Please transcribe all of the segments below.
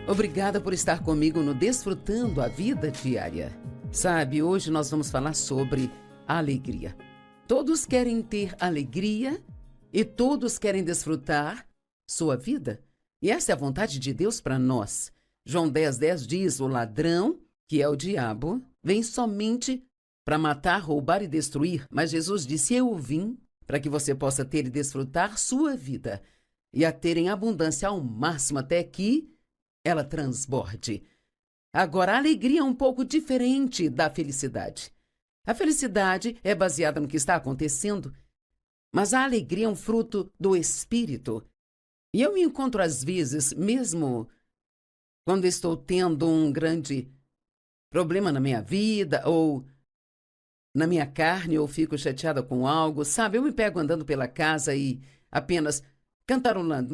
Obrigada por estar comigo no Desfrutando a Vida Diária. Sabe, hoje nós vamos falar sobre alegria. Todos querem ter alegria e todos querem desfrutar sua vida. E essa é a vontade de Deus para nós. João 10:10 diz: o ladrão, que é o diabo, vem somente para matar, roubar e destruir. Mas Jesus disse: eu vim para que você possa ter e desfrutar sua vida e a ter em abundância ao máximo até que ela transborde. Agora, a alegria é um pouco diferente da felicidade. A felicidade é baseada no que está acontecendo, mas a alegria é um fruto do Espírito. E eu me encontro às vezes, mesmo quando estou tendo um grande problema na minha vida, ou na minha carne, ou fico chateada com algo, sabe? Eu me pego andando pela casa e apenas cantarolando.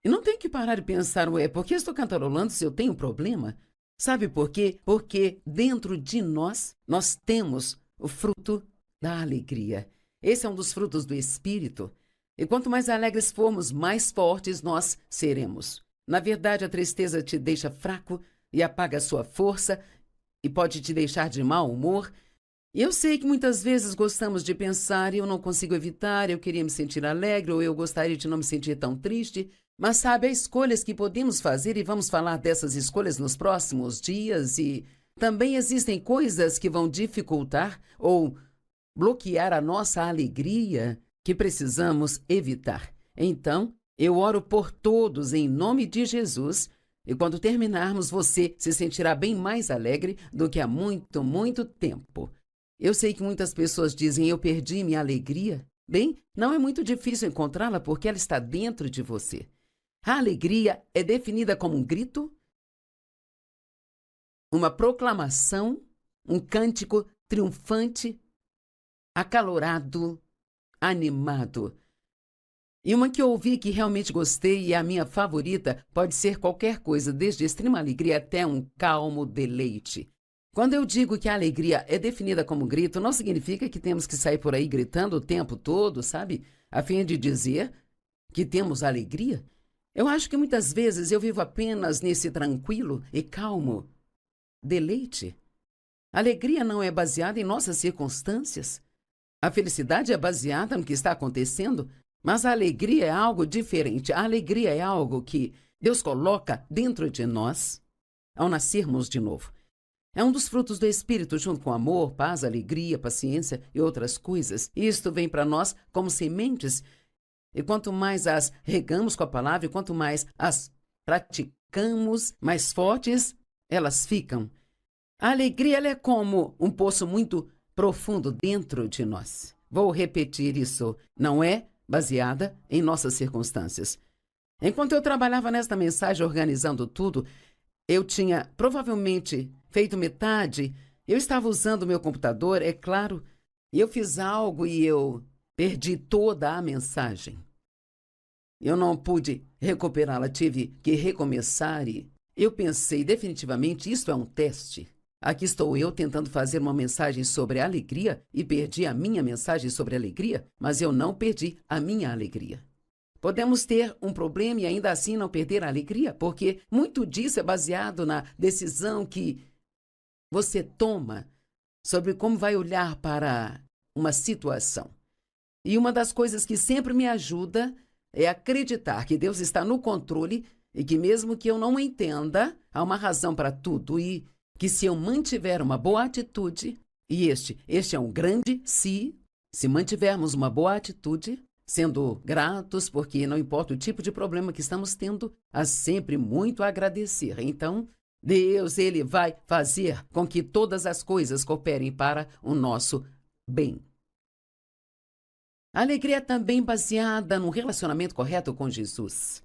E não tenho que parar de pensar, por que estou cantarolando se eu tenho problema? Sabe por quê? Porque dentro de nós temos o fruto da alegria. Esse é um dos frutos do Espírito. E quanto mais alegres formos, mais fortes nós seremos. Na verdade, a tristeza te deixa fraco e apaga a sua força e pode te deixar de mau humor. E eu sei que muitas vezes gostamos de pensar, eu não consigo evitar, eu queria me sentir alegre, ou eu gostaria de não me sentir tão triste. Mas sabe, há escolhas que podemos fazer e vamos falar dessas escolhas nos próximos dias. E também existem coisas que vão dificultar ou bloquear a nossa alegria que precisamos evitar. Então, eu oro por todos em nome de Jesus. E quando terminarmos, você se sentirá bem mais alegre do que há muito, muito tempo. Eu sei que muitas pessoas dizem: eu perdi minha alegria. Bem, não é muito difícil encontrá-la porque ela está dentro de você. A alegria é definida como um grito, uma proclamação, um cântico triunfante, acalorado, animado. E uma que eu ouvi que realmente gostei e é a minha favorita pode ser qualquer coisa, desde extrema alegria até um calmo deleite. Quando eu digo que a alegria é definida como grito, não significa que temos que sair por aí gritando o tempo todo, sabe? A fim de dizer que temos alegria. Eu acho que muitas vezes eu vivo apenas nesse tranquilo e calmo deleite. A alegria não é baseada em nossas circunstâncias. A felicidade é baseada no que está acontecendo, mas a alegria é algo diferente. A alegria é algo que Deus coloca dentro de nós ao nascermos de novo. É um dos frutos do Espírito, junto com amor, paz, alegria, paciência e outras coisas. Isto vem para nós como sementes. E quanto mais as regamos com a palavra, e quanto mais as praticamos, mais fortes elas ficam. A alegria ela é como um poço muito profundo dentro de nós. Vou repetir isso. Não é baseada em nossas circunstâncias. Enquanto eu trabalhava nesta mensagem, organizando tudo, eu tinha provavelmente feito metade. Eu estava usando o meu computador, é claro, e eu fiz algo e eu perdi toda a mensagem. Eu não pude recuperá-la, tive que recomeçar e eu pensei, definitivamente, isto é um teste. Aqui estou eu tentando fazer uma mensagem sobre alegria e perdi a minha mensagem sobre alegria, mas eu não perdi a minha alegria. Podemos ter um problema e ainda assim não perder a alegria, porque muito disso é baseado na decisão que você toma sobre como vai olhar para uma situação. E uma das coisas que sempre me ajuda é acreditar que Deus está no controle e que mesmo que eu não entenda, há uma razão para tudo e que se eu mantiver uma boa atitude, e este é um grande se mantivermos uma boa atitude, sendo gratos, porque não importa o tipo de problema que estamos tendo, há sempre muito a agradecer. Então, Deus, Ele vai fazer com que todas as coisas cooperem para o nosso bem. A alegria é também baseada no relacionamento correto com Jesus.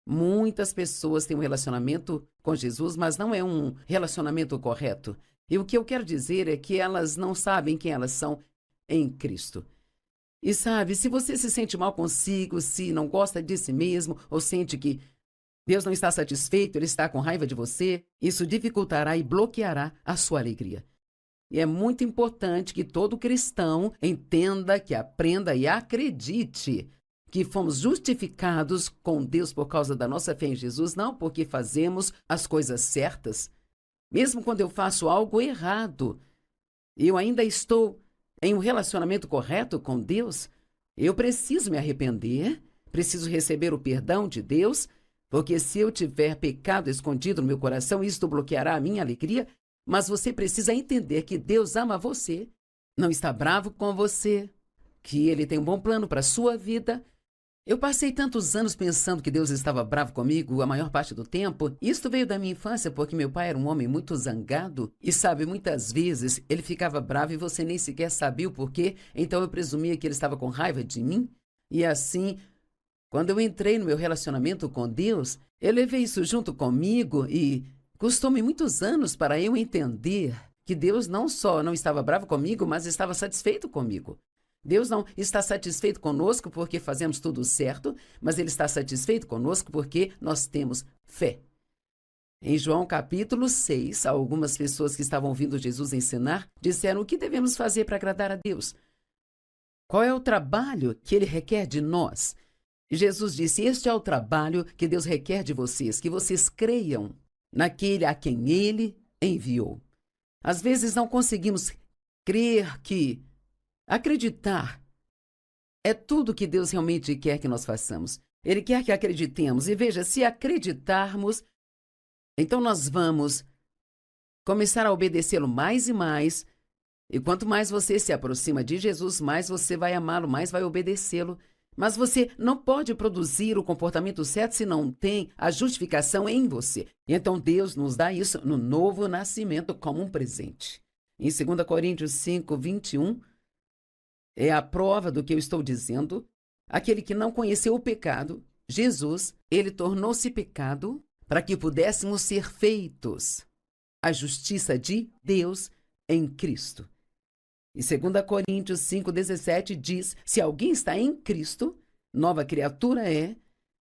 Muitas pessoas têm um relacionamento com Jesus, mas não é um relacionamento correto. E o que eu quero dizer é que elas não sabem quem elas são em Cristo. E sabe, se você se sente mal consigo, se não gosta de si mesmo, ou sente que Deus não está satisfeito, Ele está com raiva de você, isso dificultará e bloqueará a sua alegria. E é muito importante que todo cristão entenda, que aprenda e acredite que fomos justificados com Deus por causa da nossa fé em Jesus, não porque fazemos as coisas certas. Mesmo quando eu faço algo errado, eu ainda estou em um relacionamento correto com Deus, eu preciso me arrepender, preciso receber o perdão de Deus, porque se eu tiver pecado escondido no meu coração, isto bloqueará a minha alegria, mas você precisa entender que Deus ama você, não está bravo com você, que Ele tem um bom plano para a sua vida. Eu passei tantos anos pensando que Deus estava bravo comigo a maior parte do tempo. Isto veio da minha infância porque meu pai era um homem muito zangado e, sabe, muitas vezes ele ficava bravo e você nem sequer sabia o porquê, então eu presumia que ele estava com raiva de mim. E assim, quando eu entrei no meu relacionamento com Deus, eu levei isso junto comigo e custou-me muitos anos para eu entender que Deus não só não estava bravo comigo, mas estava satisfeito comigo. Deus não está satisfeito conosco porque fazemos tudo certo, mas Ele está satisfeito conosco porque nós temos fé. Em João capítulo 6, algumas pessoas que estavam ouvindo Jesus ensinar disseram o que devemos fazer para agradar a Deus. Qual é o trabalho que Ele requer de nós? E Jesus disse, este é o trabalho que Deus requer de vocês, que vocês creiam naquele a quem Ele enviou. Às vezes não conseguimos crer que acreditar é tudo que Deus realmente quer que nós façamos. Ele quer que acreditemos. E veja, se acreditarmos, então nós vamos começar a obedecê-lo mais e mais. E quanto mais você se aproxima de Jesus, mais você vai amá-lo, mais vai obedecê-lo. Mas você não pode produzir o comportamento certo se não tem a justificação em você. Então Deus nos dá isso no novo nascimento como um presente. Em 2 Coríntios 5, 21, é a prova do que eu estou dizendo. Aquele que não conheceu o pecado, Jesus, ele tornou-se pecado para que pudéssemos ser feitos a justiça de Deus em Cristo. E 2 Coríntios 5,17 diz, se alguém está em Cristo, nova criatura é,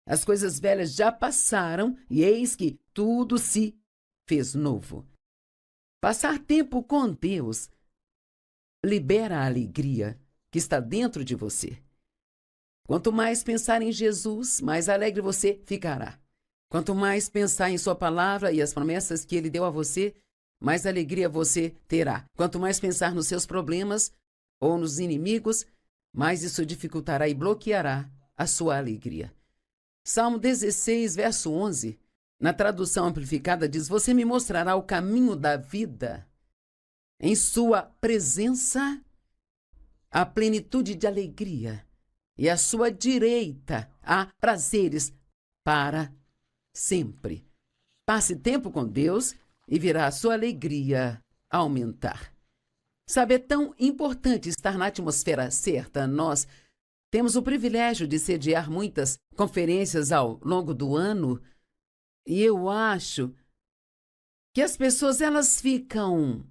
as coisas velhas já passaram e eis que tudo se fez novo. Passar tempo com Deus libera a alegria que está dentro de você. Quanto mais pensar em Jesus, mais alegre você ficará. Quanto mais pensar em sua palavra e as promessas que Ele deu a você, mais alegria você terá. Quanto mais pensar nos seus problemas ou nos inimigos, mais isso dificultará e bloqueará a sua alegria. Salmo 16, verso 11, na tradução amplificada diz, você me mostrará o caminho da vida. Em sua presença, a plenitude de alegria, e à sua direita há prazeres para sempre. Passe tempo com Deus e verá a sua alegria aumentar. Sabe, é tão importante estar na atmosfera certa. Nós temos o privilégio de sediar muitas conferências ao longo do ano, e eu acho que as pessoas elas ficam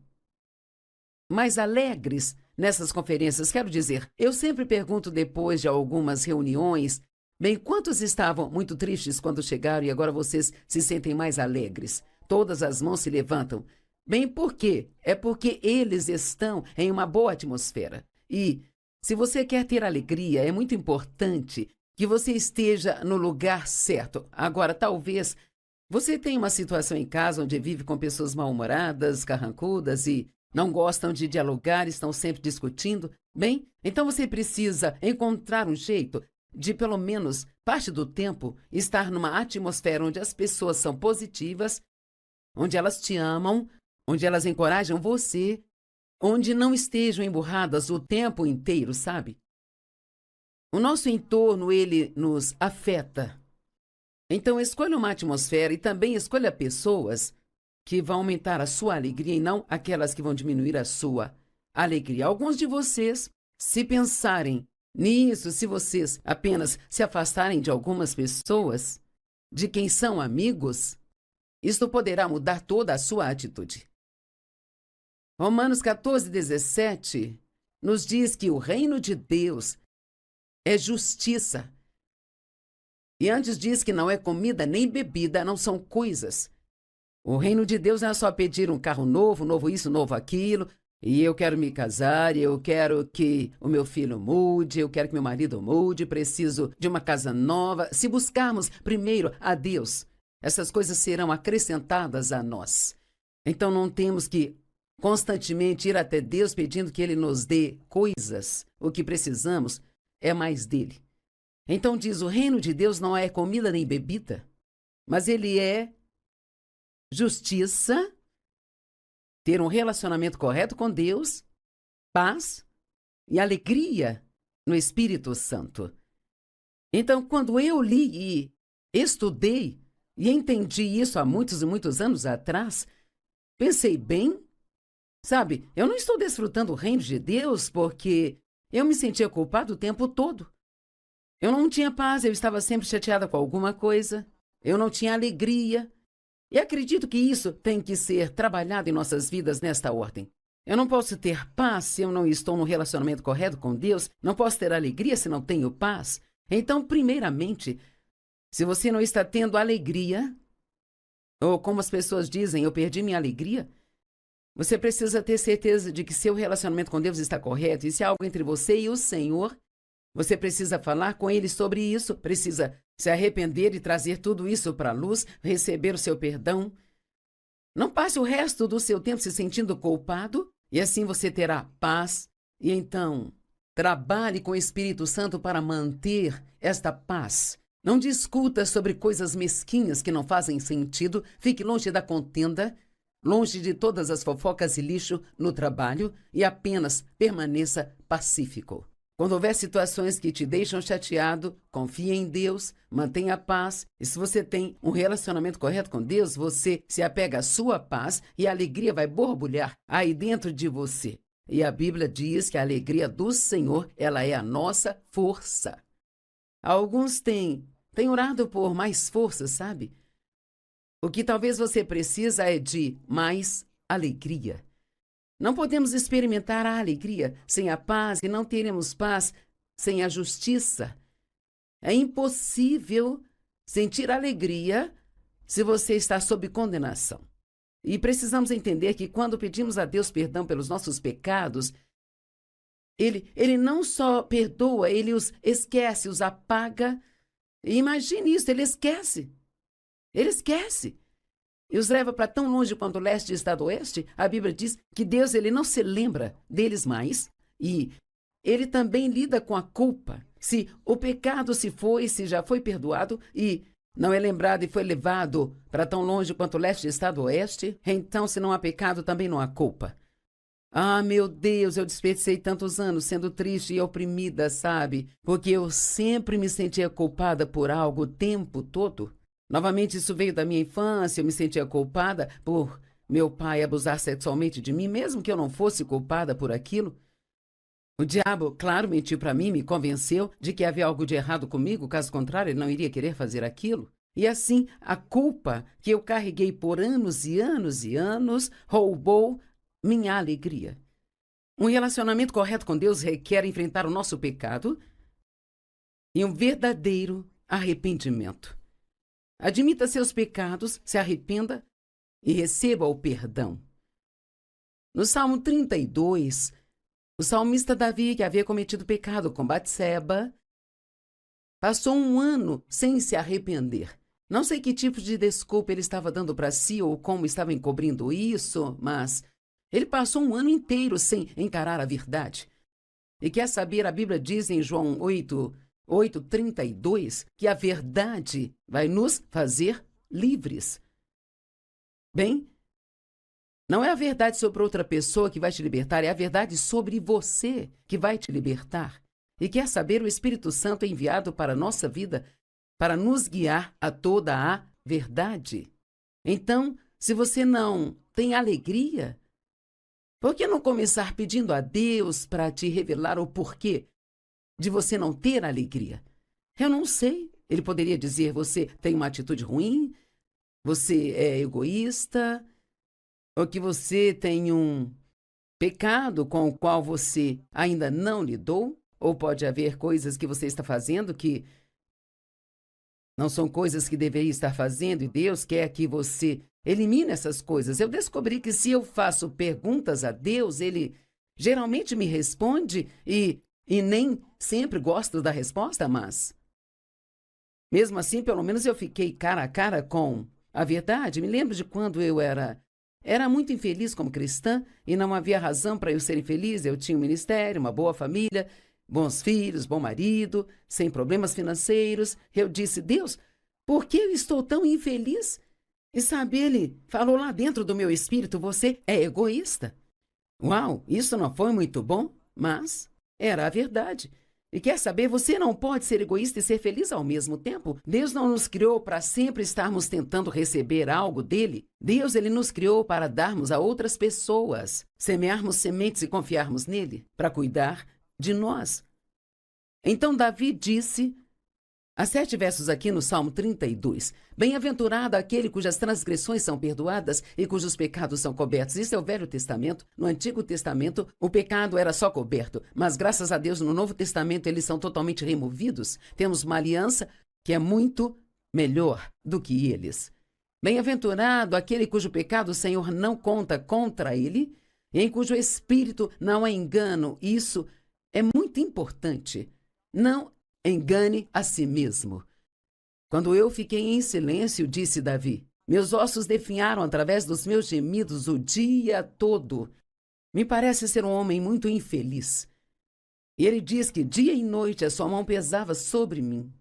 mais alegres nessas conferências. Quero dizer, eu sempre pergunto depois de algumas reuniões, bem, quantos estavam muito tristes quando chegaram e agora vocês se sentem mais alegres? Todas as mãos se levantam. Bem, por quê? É porque eles estão em uma boa atmosfera. E se você quer ter alegria, é muito importante que você esteja no lugar certo. Agora, talvez você tenha uma situação em casa onde vive com pessoas mal-humoradas, carrancudas e não gostam de dialogar, estão sempre discutindo. Bem, então você precisa encontrar um jeito de, pelo menos, parte do tempo, estar numa atmosfera onde as pessoas são positivas, onde elas te amam, onde elas encorajam você, onde não estejam emburradas o tempo inteiro, sabe? O nosso entorno, ele nos afeta. Então, escolha uma atmosfera e também escolha pessoas que vão aumentar a sua alegria e não aquelas que vão diminuir a sua alegria. Alguns de vocês, se pensarem nisso, se vocês apenas se afastarem de algumas pessoas, de quem são amigos, isto poderá mudar toda a sua atitude. Romanos 14, 17 nos diz que o reino de Deus é justiça. E antes diz que não é comida nem bebida, não são coisas. O reino de Deus não é só pedir um carro novo, novo isso, novo aquilo. E eu quero me casar, eu quero que o meu filho mude, eu quero que meu marido mude, preciso de uma casa nova. Se buscarmos primeiro a Deus, essas coisas serão acrescentadas a nós. Então não temos que constantemente ir até Deus pedindo que Ele nos dê coisas. O que precisamos é mais dele. Então diz, o reino de Deus não é comida nem bebida, mas ele é justiça, ter um relacionamento correto com Deus, paz e alegria no Espírito Santo. Então, quando eu li e estudei e entendi isso há muitos e muitos anos atrás, pensei bem, sabe, eu não estou desfrutando o reino de Deus porque eu me sentia culpado o tempo todo. Eu não tinha paz, eu estava sempre chateada com alguma coisa, eu não tinha alegria. E acredito que isso tem que ser trabalhado em nossas vidas nesta ordem. Eu não posso ter paz se eu não estou no relacionamento correto com Deus, não posso ter alegria se não tenho paz. Então, primeiramente, se você não está tendo alegria, ou como as pessoas dizem, eu perdi minha alegria, você precisa ter certeza de que seu relacionamento com Deus está correto, e se há algo entre você e o Senhor, você precisa falar com Ele sobre isso, precisa se arrepender e trazer tudo isso para a luz, receber o seu perdão. Não passe o resto do seu tempo se sentindo culpado, e assim você terá paz. E então, trabalhe com o Espírito Santo para manter esta paz. Não discuta sobre coisas mesquinhas que não fazem sentido, fique longe da contenda, longe de todas as fofocas e lixo no trabalho, e apenas permaneça pacífico. Quando houver situações que te deixam chateado, confie em Deus, mantenha a paz. E se você tem um relacionamento correto com Deus, você se apega à sua paz e a alegria vai borbulhar aí dentro de você. E a Bíblia diz que a alegria do Senhor, ela é a nossa força. Alguns têm orado por mais força, sabe? O que talvez você precisa é de mais alegria. Não podemos experimentar a alegria sem a paz e não teremos paz sem a justiça. É impossível sentir alegria se você está sob condenação. E precisamos entender que quando pedimos a Deus perdão pelos nossos pecados, Ele não só perdoa, Ele os esquece, os apaga. E imagine isso, Ele esquece. Ele esquece. E os leva para tão longe quanto o leste está do oeste. A Bíblia diz que Deus ele não se lembra deles mais. E ele também lida com a culpa. Se o pecado se foi, se já foi perdoado e não é lembrado e foi levado para tão longe quanto o leste está do oeste, então se não há pecado, também não há culpa. Ah, meu Deus, eu desperdicei tantos anos sendo triste e oprimida, sabe? Porque eu sempre me sentia culpada por algo o tempo todo. Novamente, isso veio da minha infância, eu me sentia culpada por meu pai abusar sexualmente de mim, mesmo que eu não fosse culpada por aquilo. O diabo, claro, mentiu para mim, me convenceu de que havia algo de errado comigo, caso contrário, ele não iria querer fazer aquilo. E assim, a culpa que eu carreguei por anos e anos e anos roubou minha alegria. Um relacionamento correto com Deus requer enfrentar o nosso pecado e um verdadeiro arrependimento. Admita seus pecados, se arrependa e receba o perdão. No Salmo 32, o salmista Davi, que havia cometido pecado com Batseba, passou um ano sem se arrepender. Não sei que tipo de desculpa ele estava dando para si ou como estava encobrindo isso, mas ele passou um ano inteiro sem encarar a verdade. E quer saber, a Bíblia diz em João 8:32, que a verdade vai nos fazer livres. Bem, não é a verdade sobre outra pessoa que vai te libertar, é a verdade sobre você que vai te libertar. E quer saber, o Espírito Santo é enviado para a nossa vida para nos guiar a toda a verdade. Então, se você não tem alegria, por que não começar pedindo a Deus para te revelar o porquê de você não ter alegria? Eu não sei. Ele poderia dizer, você tem uma atitude ruim, você é egoísta, ou que você tem um pecado com o qual você ainda não lidou, ou pode haver coisas que você está fazendo que não são coisas que deveria estar fazendo e Deus quer que você elimina essas coisas. Eu descobri que se eu faço perguntas a Deus, Ele geralmente me responde e nem sempre gosto da resposta, mas mesmo assim, pelo menos eu fiquei cara a cara com a verdade. Me lembro de quando eu era muito infeliz como cristã e não havia razão para eu ser infeliz. Eu tinha um ministério, uma boa família, bons filhos, bom marido, sem problemas financeiros. Eu disse, Deus, por que eu estou tão infeliz? E sabe, ele falou lá dentro do meu espírito, você é egoísta. Uau, isso não foi muito bom, mas era a verdade. E quer saber, você não pode ser egoísta e ser feliz ao mesmo tempo. Deus não nos criou para sempre estarmos tentando receber algo dele. Deus, ele nos criou para darmos a outras pessoas, semearmos sementes e confiarmos nele, para cuidar de nós. Então Davi disse, há 7 versos aqui no Salmo 32, bem-aventurado aquele cujas transgressões são perdoadas e cujos pecados são cobertos. Isso é o Velho Testamento. No Antigo Testamento, o pecado era só coberto, mas graças a Deus, no Novo Testamento, eles são totalmente removidos. Temos uma aliança que é muito melhor do que eles. Bem-aventurado aquele cujo pecado o Senhor não conta contra ele, e em cujo espírito não há engano. Isso é muito importante. Não engane a si mesmo. Quando eu fiquei em silêncio, disse Davi, meus ossos definharam através dos meus gemidos o dia todo. Me parece ser um homem muito infeliz. E ele diz que dia e noite a sua mão pesava sobre mim.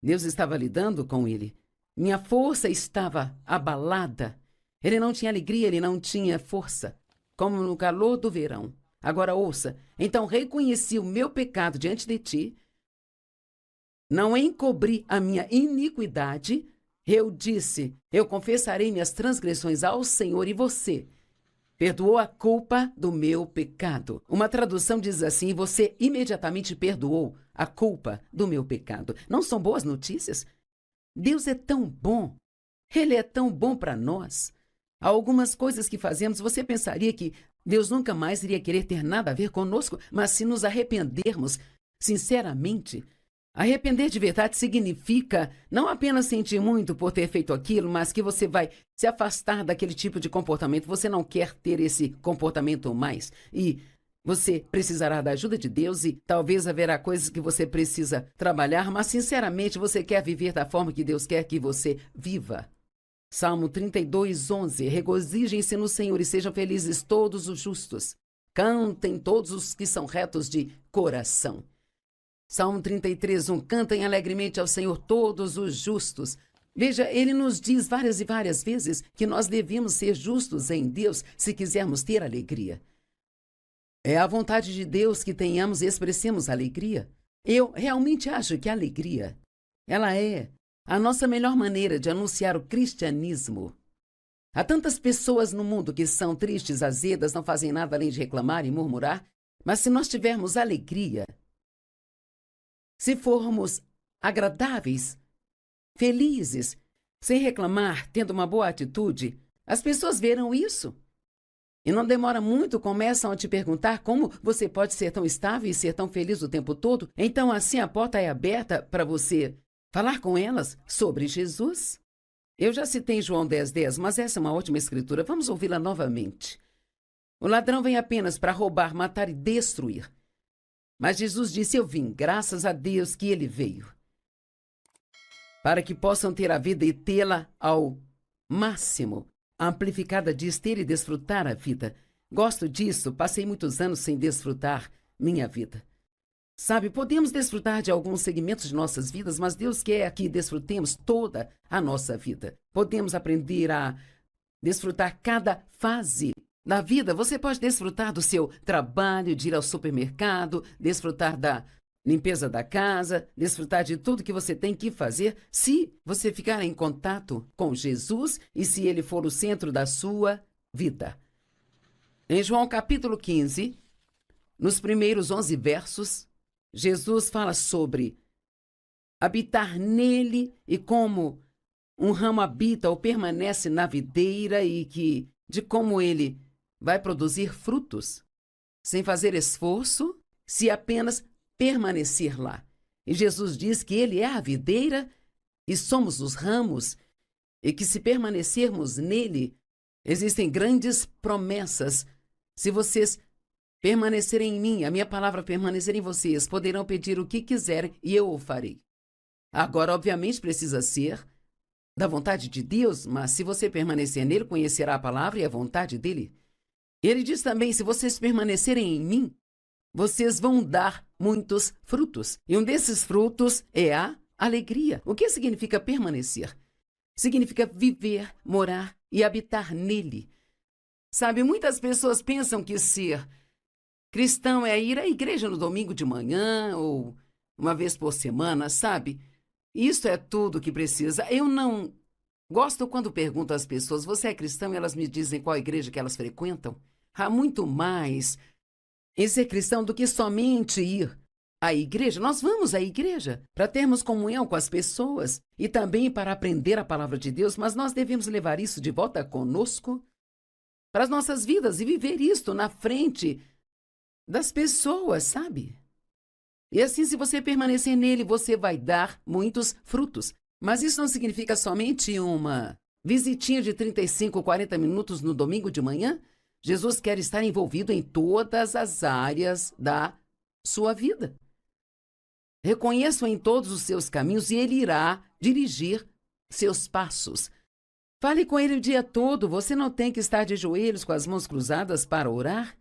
Deus estava lidando com ele. Minha força estava abalada. Ele não tinha alegria, ele não tinha força, como no calor do verão. Agora ouça, então reconheci o meu pecado diante de ti, não encobri a minha iniquidade. Eu disse, eu confessarei minhas transgressões ao Senhor e você perdoou a culpa do meu pecado. Uma tradução diz assim, você imediatamente perdoou a culpa do meu pecado. Não são boas notícias? Deus é tão bom. Ele é tão bom para nós. Há algumas coisas que fazemos, você pensaria que Deus nunca mais iria querer ter nada a ver conosco, mas se nos arrependermos sinceramente, arrepender de verdade significa não apenas sentir muito por ter feito aquilo, mas que você vai se afastar daquele tipo de comportamento. Você não quer ter esse comportamento mais. E você precisará da ajuda de Deus e talvez haverá coisas que você precisa trabalhar, mas sinceramente você quer viver da forma que Deus quer que você viva. Salmo 32, 11. Regozijem-se no Senhor e sejam felizes todos os justos. Cantem todos os que são retos de coração. Salmo 33, 1. Cantem alegremente ao Senhor todos os justos. Veja, ele nos diz várias e várias vezes que nós devemos ser justos em Deus se quisermos ter alegria. É a vontade de Deus que tenhamos e expressemos alegria. Eu realmente acho que a alegria, ela é a nossa melhor maneira de anunciar o cristianismo. Há tantas pessoas no mundo que são tristes, azedas, não fazem nada além de reclamar e murmurar, mas se nós tivermos alegria, se formos agradáveis, felizes, sem reclamar, tendo uma boa atitude, as pessoas verão isso. E não demora muito, começam a te perguntar como você pode ser tão estável e ser tão feliz o tempo todo. Então, assim, a porta é aberta para você falar com elas sobre Jesus. Eu já citei João 10, 10, mas essa é uma ótima escritura. Vamos ouvi-la novamente. O ladrão vem apenas para roubar, matar e destruir. Mas Jesus disse, eu vim, graças a Deus que ele veio, para que possam ter a vida e tê-la ao máximo. A Amplificada diz ter e desfrutar a vida. Gosto disso, passei muitos anos sem desfrutar minha vida. Sabe, podemos desfrutar de alguns segmentos de nossas vidas, mas Deus quer que desfrutemos toda a nossa vida. Podemos aprender a desfrutar cada fase da vida. Você pode desfrutar do seu trabalho, de ir ao supermercado, desfrutar da limpeza da casa, desfrutar de tudo que você tem que fazer, se você ficar em contato com Jesus e se ele for o centro da sua vida. Em João capítulo 15, nos primeiros 11 versos, Jesus fala sobre habitar nele e como um ramo habita ou permanece na videira e de como ele vai produzir frutos sem fazer esforço, se apenas permanecer lá. E Jesus diz que ele é a videira e somos os ramos e que se permanecermos nele, existem grandes promessas. Se vocês permanecerem em mim, a minha palavra permanecer em vocês, poderão pedir o que quiserem e eu o farei. Agora, obviamente, precisa ser da vontade de Deus, mas se você permanecer nele, conhecerá a palavra e a vontade dele. Ele diz também, se vocês permanecerem em mim, vocês vão dar muitos frutos. E um desses frutos é a alegria. O que significa permanecer? Significa viver, morar e habitar nele. Sabe, muitas pessoas pensam que ser cristão é ir à igreja no domingo de manhã ou uma vez por semana, sabe? Isso é tudo que precisa. Eu não gosto quando pergunto às pessoas, você é cristão? E elas me dizem qual igreja que elas frequentam. Há muito mais em ser cristão do que somente ir à igreja. Nós vamos à igreja para termos comunhão com as pessoas e também para aprender a palavra de Deus, mas nós devemos levar isso de volta conosco para as nossas vidas e viver isto na frente das pessoas, sabe? E assim, se você permanecer nele, você vai dar muitos frutos. Mas isso não significa somente uma visitinha de 35, 40 minutos no domingo de manhã. Jesus quer estar envolvido em todas as áreas da sua vida. Reconheça-o em todos os seus caminhos e ele irá dirigir seus passos. Fale com ele o dia todo. Você não tem que estar de joelhos com as mãos cruzadas para orar.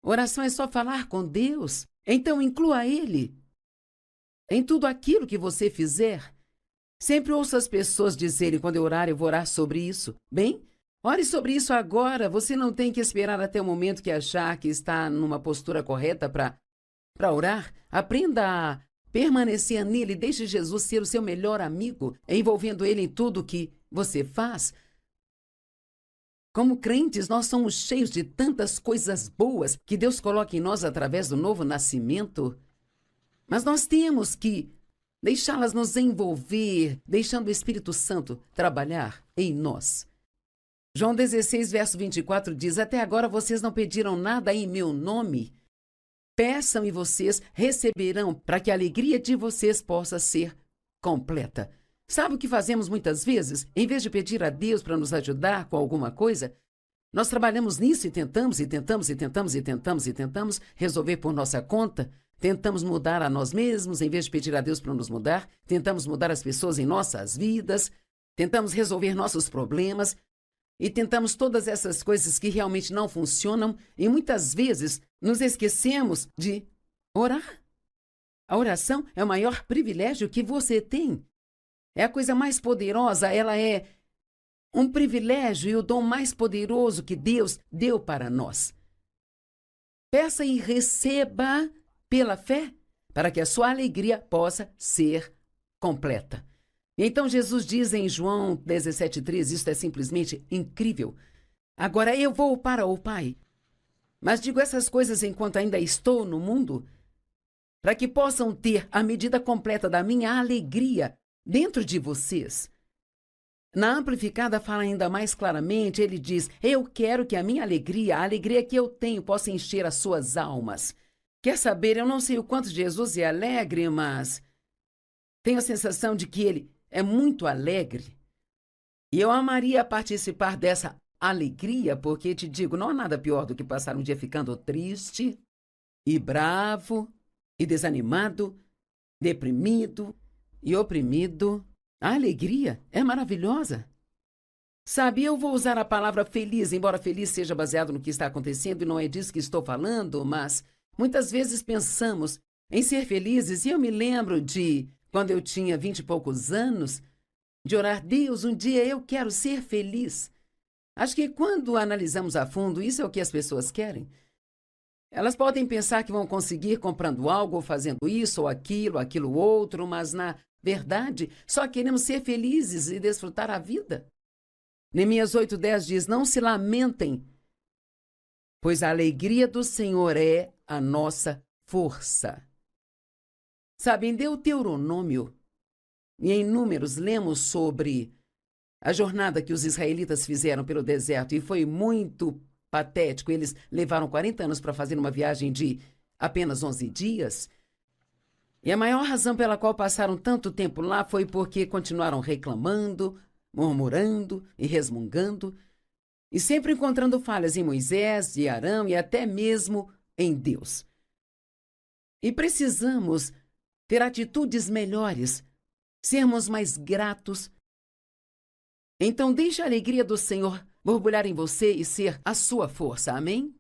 Oração é só falar com Deus. Então, inclua ele em tudo aquilo que você fizer. Sempre ouço as pessoas dizerem, quando eu orar, eu vou orar sobre isso. Bem, ore sobre isso agora. Você não tem que esperar até o momento que achar que está numa postura correta para orar. Aprenda a permanecer nele. Deixe Jesus ser o seu melhor amigo, envolvendo ele em tudo que você faz. Como crentes, nós somos cheios de tantas coisas boas que Deus coloca em nós através do novo nascimento. Mas nós temos que deixá-las nos envolver, deixando o Espírito Santo trabalhar em nós. João 16, verso 24 diz, até agora vocês não pediram nada em meu nome. Peçam e vocês receberão, para que a alegria de vocês possa ser completa. Sabe o que fazemos muitas vezes? Em vez de pedir a Deus para nos ajudar com alguma coisa, nós trabalhamos nisso e tentamos resolver por nossa conta. Tentamos mudar a nós mesmos, em vez de pedir a Deus para nos mudar. Tentamos mudar as pessoas em nossas vidas. Tentamos resolver nossos problemas. E tentamos todas essas coisas que realmente não funcionam. E muitas vezes nos esquecemos de orar. A oração é o maior privilégio que você tem. É a coisa mais poderosa, ela é um privilégio e o dom mais poderoso que Deus deu para nós. Peça e receba pela fé, para que a sua alegria possa ser completa. Então Jesus diz em João 17,3, isso é simplesmente incrível. Agora eu vou para o Pai, mas digo essas coisas enquanto ainda estou no mundo, para que possam ter a medida completa da minha alegria dentro de vocês. Na Amplificada fala ainda mais claramente, ele diz, eu quero que a minha alegria, a alegria que eu tenho, possa encher as suas almas. Quer saber, eu não sei o quanto Jesus é alegre, mas tenho a sensação de que ele é muito alegre. E eu amaria participar dessa alegria, porque te digo, não há nada pior do que passar um dia ficando triste e bravo e desanimado, deprimido e oprimido. A alegria é maravilhosa. Sabe, eu vou usar a palavra feliz, embora feliz seja baseado no que está acontecendo e não é disso que estou falando, mas muitas vezes pensamos em ser felizes e eu me lembro de, quando eu tinha 20 e poucos anos, de orar, Deus, um dia eu quero ser feliz. Acho que quando analisamos a fundo, isso é o que as pessoas querem. Elas podem pensar que vão conseguir comprando algo, ou fazendo isso, ou aquilo outro, mas na verdade, só queremos ser felizes e desfrutar a vida. Neemias 8,10 diz, não se lamentem, pois a alegria do Senhor é a nossa força. Sabe, em Deuteronômio e em Números lemos sobre a jornada que os israelitas fizeram pelo deserto e foi muito patético. Eles levaram 40 anos para fazer uma viagem de apenas 11 dias. E a maior razão pela qual passaram tanto tempo lá foi porque continuaram reclamando, murmurando e resmungando, e sempre encontrando falhas em Moisés e Arão e até mesmo em Deus. E precisamos ter atitudes melhores, sermos mais gratos. Então deixe a alegria do Senhor borbulhar em você e ser a sua força. Amém?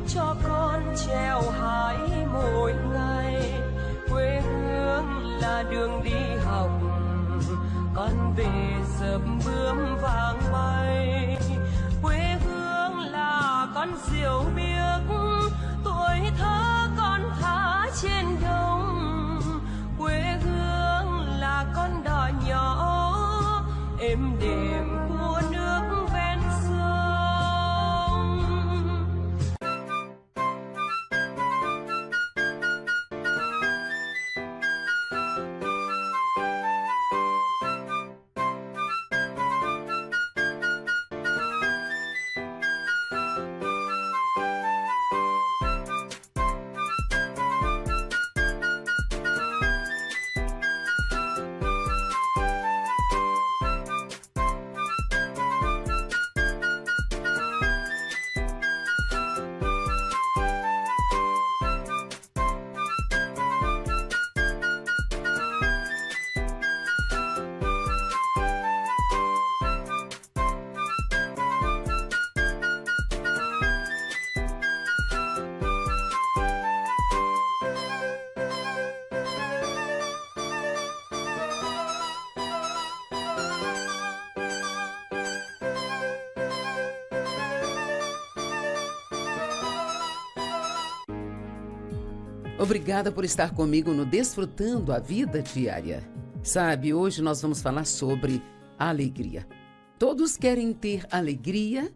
Cho con treo hái mỗi ngày, quê hương là đường đi học, con về dập bướm vàng bay. Quê hương là con diều biếc, tuổi thơ con thả trên đồng. Quê hương là con đò nhỏ êm đềm của nước ven sông. Obrigada por estar comigo no Desfrutando a Vida Diária. Sabe, hoje nós vamos falar sobre a alegria. Todos querem ter alegria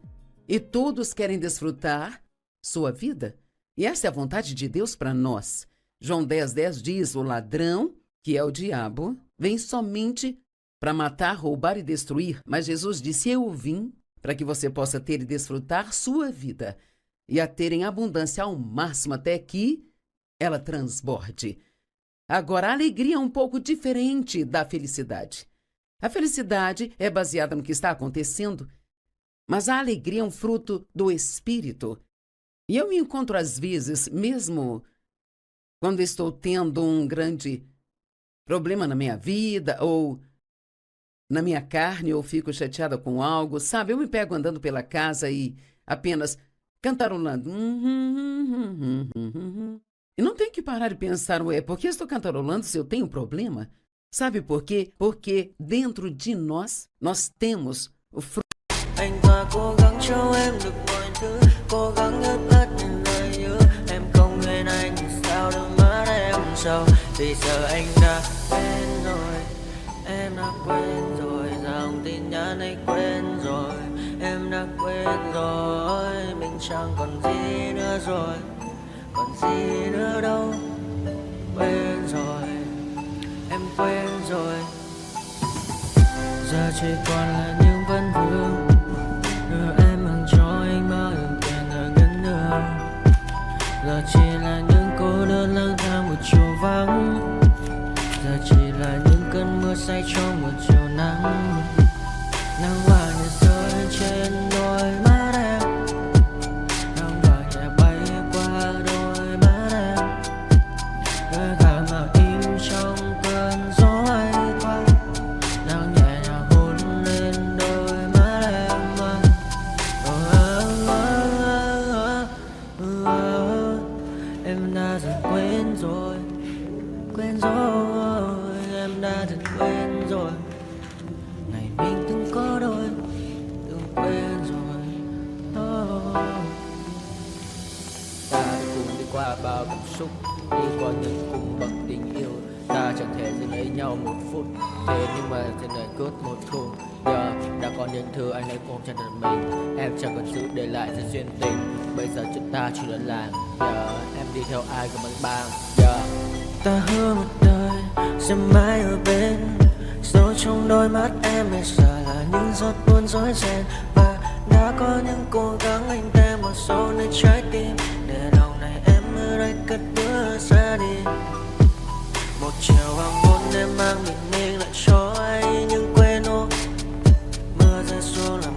e todos querem desfrutar sua vida. E essa é a vontade de Deus para nós. João 10:10 diz: o ladrão, que é o diabo, vem somente para matar, roubar e destruir. Mas Jesus disse: eu vim para que você possa ter e desfrutar sua vida e a ter em abundância ao máximo, até que ela transborde. Agora, a alegria é um pouco diferente da felicidade. A felicidade é baseada no que está acontecendo, mas a alegria é um fruto do Espírito. E eu me encontro às vezes, mesmo quando estou tendo um grande problema na minha vida, ou na minha carne, ou fico chateada com algo, sabe? Eu me pego andando pela casa e apenas cantarolando. E não tenho que parar e pensar, por que estou cantarolando se eu tenho um problema? Sabe por quê? Porque dentro de nós temos o fruto. Anh ta cố gắng cho em được mọi thứ, cố gắng ướp át những lời nhớ. Em không quên anh sao đôi mắt em sầu. Vì giờ anh đã quên rồi, em đã quên rồi. Dòng tin nhắn anh quên rồi, em đã quên rồi. Mình chẳng còn gì nữa rồi, còn gì nữa đâu. Quên rồi, em quên rồi. Giờ chỉ còn là những vấn vương, đưa em mang cho anh bao nhiêu tiền ở gần đường. Giờ chỉ là những cô đơn lang thang một chiều vắng. Giờ chỉ là những cơn mưa say trong một chiều nắng. Nắng vàng nhẹ rơi trên đôi mắt em, nắng vàng nhẹ bay qua đôi mắt em. Đôi gà mà im trong cơn gió hay qua, nắng nhẹ nhàng hôn lên đôi mắt em. xúc, đi qua những cung bậc tình yêu. Ta chẳng thể giữ lấy nhau một phút, thế nhưng mà trên đời cướp một thu. Giờ đã có những thứ anh ấy ôm trong đời mình, em chẳng cần giữ để lại sự duyên tình. Bây giờ chúng ta chỉ đơn làng, em đi theo ai của bằng bang. Ta hứa một đời sẽ mãi ở bên, rồi trong đôi mắt em bây giờ là những giọt buồn rối ren. Và đã có những cố gắng anh thêm một số nơi trái tim, để lòng này em ở đây cất bước ra đi. Một chiều hoàng hôn em mang bình minh lại cho anh những quên ô, mưa rơi xuống làm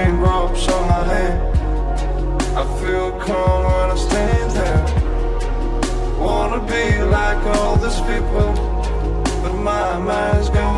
raindrops on my hand. I feel calm when I stand there. Wanna be like all these people, but my mind's gone.